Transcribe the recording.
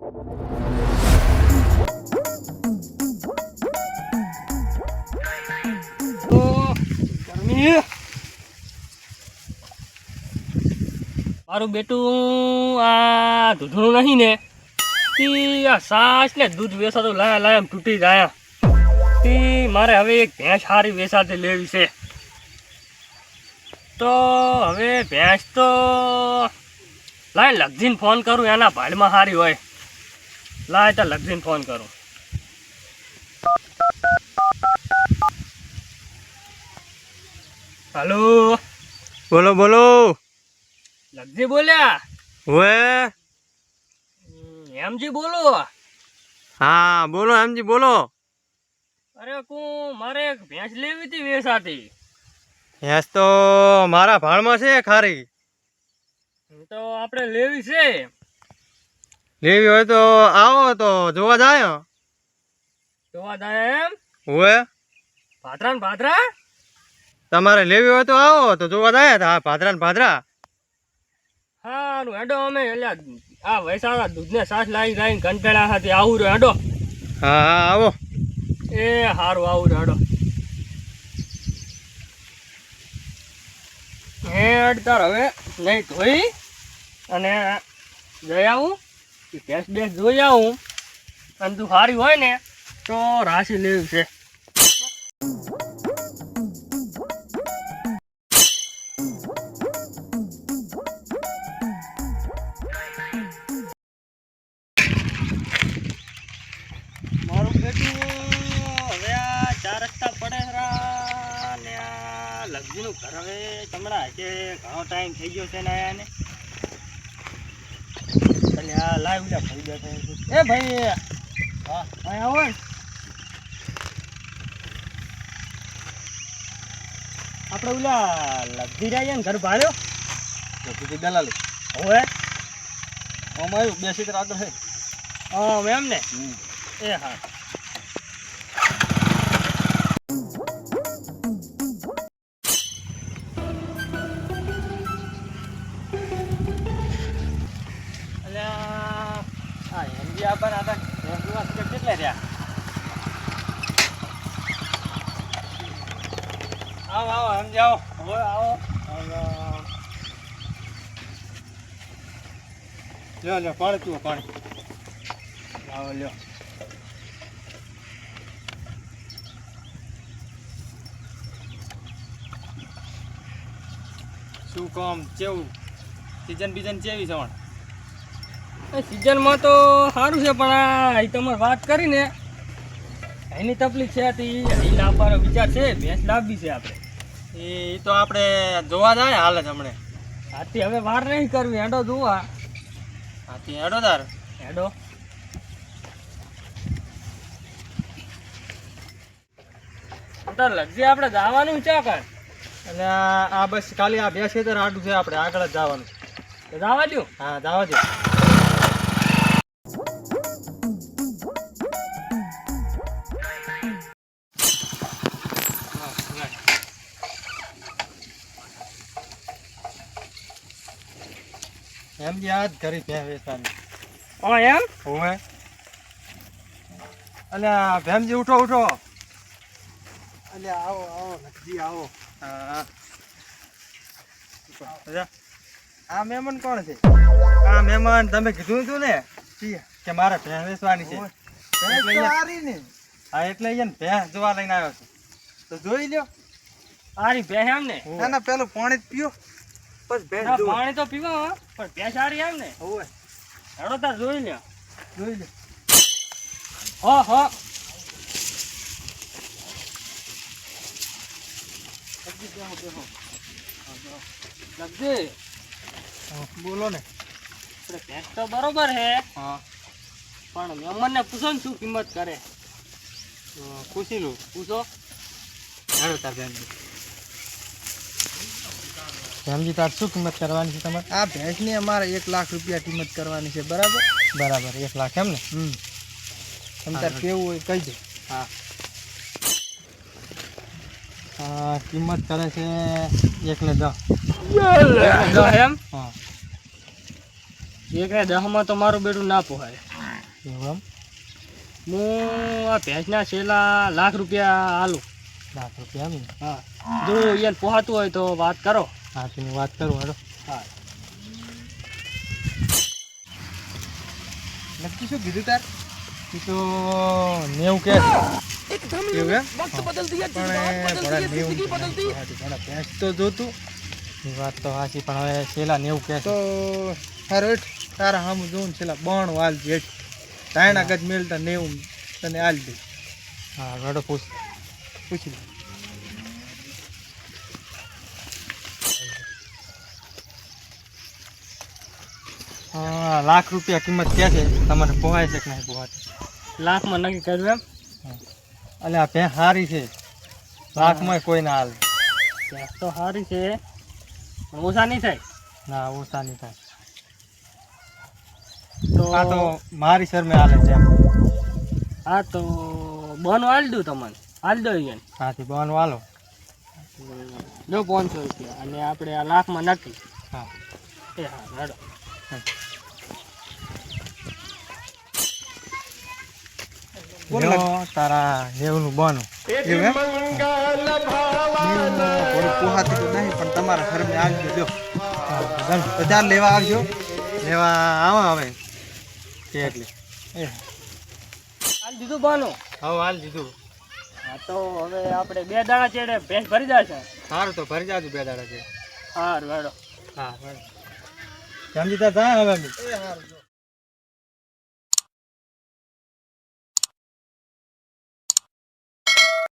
મારું બેટું આ દૂધનું નહીં ને તી આ સાસ ને દૂધ વેચાતો લાયા લાયા તૂટી ગયા તી મારે હવે એક ભેંસ સારી વેચાતી લેવી છે. તો હવે ભેંસ તો લાય લગજીને ફોન કરું, એના ભાડમાં સારી હોય. લાય તો લગજીને ફોન કરું. હાલો, બોલો બોલો. લગજી બોલ્યા? હવે એમજી બોલો? હા બોલો એમજી બોલો. અરે મારે એક ભેંસ લેવી હતી વેચાતી. ભેંસ તો મારા ભાળમાં છે ખારી. તો આપણે લેવી છે. લેવી હોય તો આવો તો જોવા જાય. જોવા જાય એમ? હવે ભાદરા ને ભાદરા? તમારે લેવી હોય તો આવો તો જોવા જાય. હા ભાદરા ને ભાદરા. હારું હેડો, અમે એટલે આ વૈસાના દૂધને સાસ લાવી લાવીને કંટાળ્યા હતી. આવું રહ્યો હેડો. હા હા આવો. એ સારું આવું રહ્યો હેડો. હેડ તાર હવે નહીં ધોઈ અને જઈ આવું, ભેંસ બેસ જોઈ આવું. અને તું સારી હોય ને તો રાશી લેવી છે. મારું બેટું હવે આ 4 રસ્તા પડે ને આ લગજીનું ઘર હવે ચમડા છે. ઘણો ટાઈમ થઈ ગયો છે ને આયાને. એટલે આ લાઈવ લે ભાઈ બેઠો. એ ભાઈ હા અહીં આવો ને. આપણે ઓલા લગજી રહ્યા ને ઘર ભાડ્યો લગજી દલાલી હવે આમ આવ્યું 2 સીટર આગળ છે. એમ ને? એ હા. કેટલા રહ્યા? આવો આવો સમજી આવો. હવે આવો લ્યો લ્યો પાણી પીવો પાણી. આવો લ્યો. શું કામ કેવું સીઝન બીજન કેવી છે? સિઝનમાં તો સારું છે, પણ આ તમારે વાત કરીને એની તકલીફ છે. એ લાવવાનો વિચાર છે. ભેંસ લાવવી છે આપણે. એ તો આપણે જોવા જાય હાલ જ હમણે. આથી હવે વાર નહીં કરવી. હેડો જોવા. હાથી હેડો તાર હેડો. તો લગજી આપણે જવાનું છે કર. અને આ બસ ખાલી આ 2 સીટર આડું છે. આપણે આગળ જ જવાનું. તો જવા દો. હા જવા દો. એમ યાદ કરી ભેં વેચવાની. એમ હોવે. અને ભેમજી ઉઠો ઉઠો. એટલે આવો આવો લખજી આવો. હા આ મહેમાન કોણ છે? આ મહેમાન તમે કીધું હતું ને કે મારે ભેં વેચવાની છે. હા એટલે અહીંયા ભેં જોવા લઈને આવ્યો છું. તો જોઈ લ્યો. આરી ભેં એમ ને? ના પેલું પાણી જ પીઓ પછી ભેં જોવો. પાણી તો પીવો પણ ભેં સારી એમ ને? હોવે. હેડો તાર જોઈ લ્યો. જોઈ લ્યો. હો લગજી બોલો ને. ભેંસ તો બરોબર હે, હા પણ મહેમાનને પૂછો ને શું કિંમત કરે. પૂછી લો. પૂછો. હેડો તાર ભેમજી. ભેમજી તાર શું કિંમત કરવાની છે તમારે? આ ભેંસની અમારે 1 લાખ રૂપિયા કિંમત કરવાની છે. બરાબર બરાબર 1 લાખ એમ ને? તમે તાર કેવું હોય કહી દો. હા કિંમત કરે છે 1 ને 10. એમ? હા 1 ને 10 માં તો મારું બેટું ના પોહાય. એવું એમ? હું આ ભેંસના છેલ્લા લાખ રૂપિયા આલું. લાખ રૂપિયા એમ ને? હા, જો યાર પોહાતું હોય તો વાત કરો. હા તો હું વાત કરું હાલો. હા, નક્કી શું કીધું તાર? એ તો 90 કે એવું એમ? પણ ભણા 90 ભેંસ તો જોતું. એ વાત તો સાચી, પણ હવે છેલ્લા 90 કે તો હારો હેઠ તારા સામું જોઉં ને છેલ્લા 92 હાલ જેઠ તાયણા ગજ મેલતા 90 તને હાલ દે. હા ગડો પૂછી લે. હા, લાખ રૂપિયા કિંમત ક્યાં છે? તમને પોહાય છે કે નહીં પોહાતી? લાખમાં નક્કી કર્યું એમ? એટલે આ ભેંસ સારી છે, લાખમાં કોઈ ના હાલે. ભેંસ તો સારી છે પણ ઓછા નહીં થાય. ના ઓછા નહીં થાય. તો આ તો મારી શરમે હાલે છે એમ. હા તો બોનું હાલ દઉં તમને, હાલ દો યાર. હાથી બવાનું હાલો. જો 500 રૂપિયા અને આપણે આ લાખમાં નક્કી. હા એ હા હેડો. બોલો તારા 90 નું બોનું. એવું એમ? પોહાતી તો નહીં પણ તમારા શરમે આવજો. જો બજાર લેવા આવજો. લેવા આવો હવે એટલે હાલ દીધું બોનું? હવે હાલ દીધું. હા તો હવે આપણે 2 દાણા ચેડે ભેંસ ભરી જશે. સારું તો ભરી જાજો 2 દાડા છે. સારું હેડો. હા સમજી તા હવે.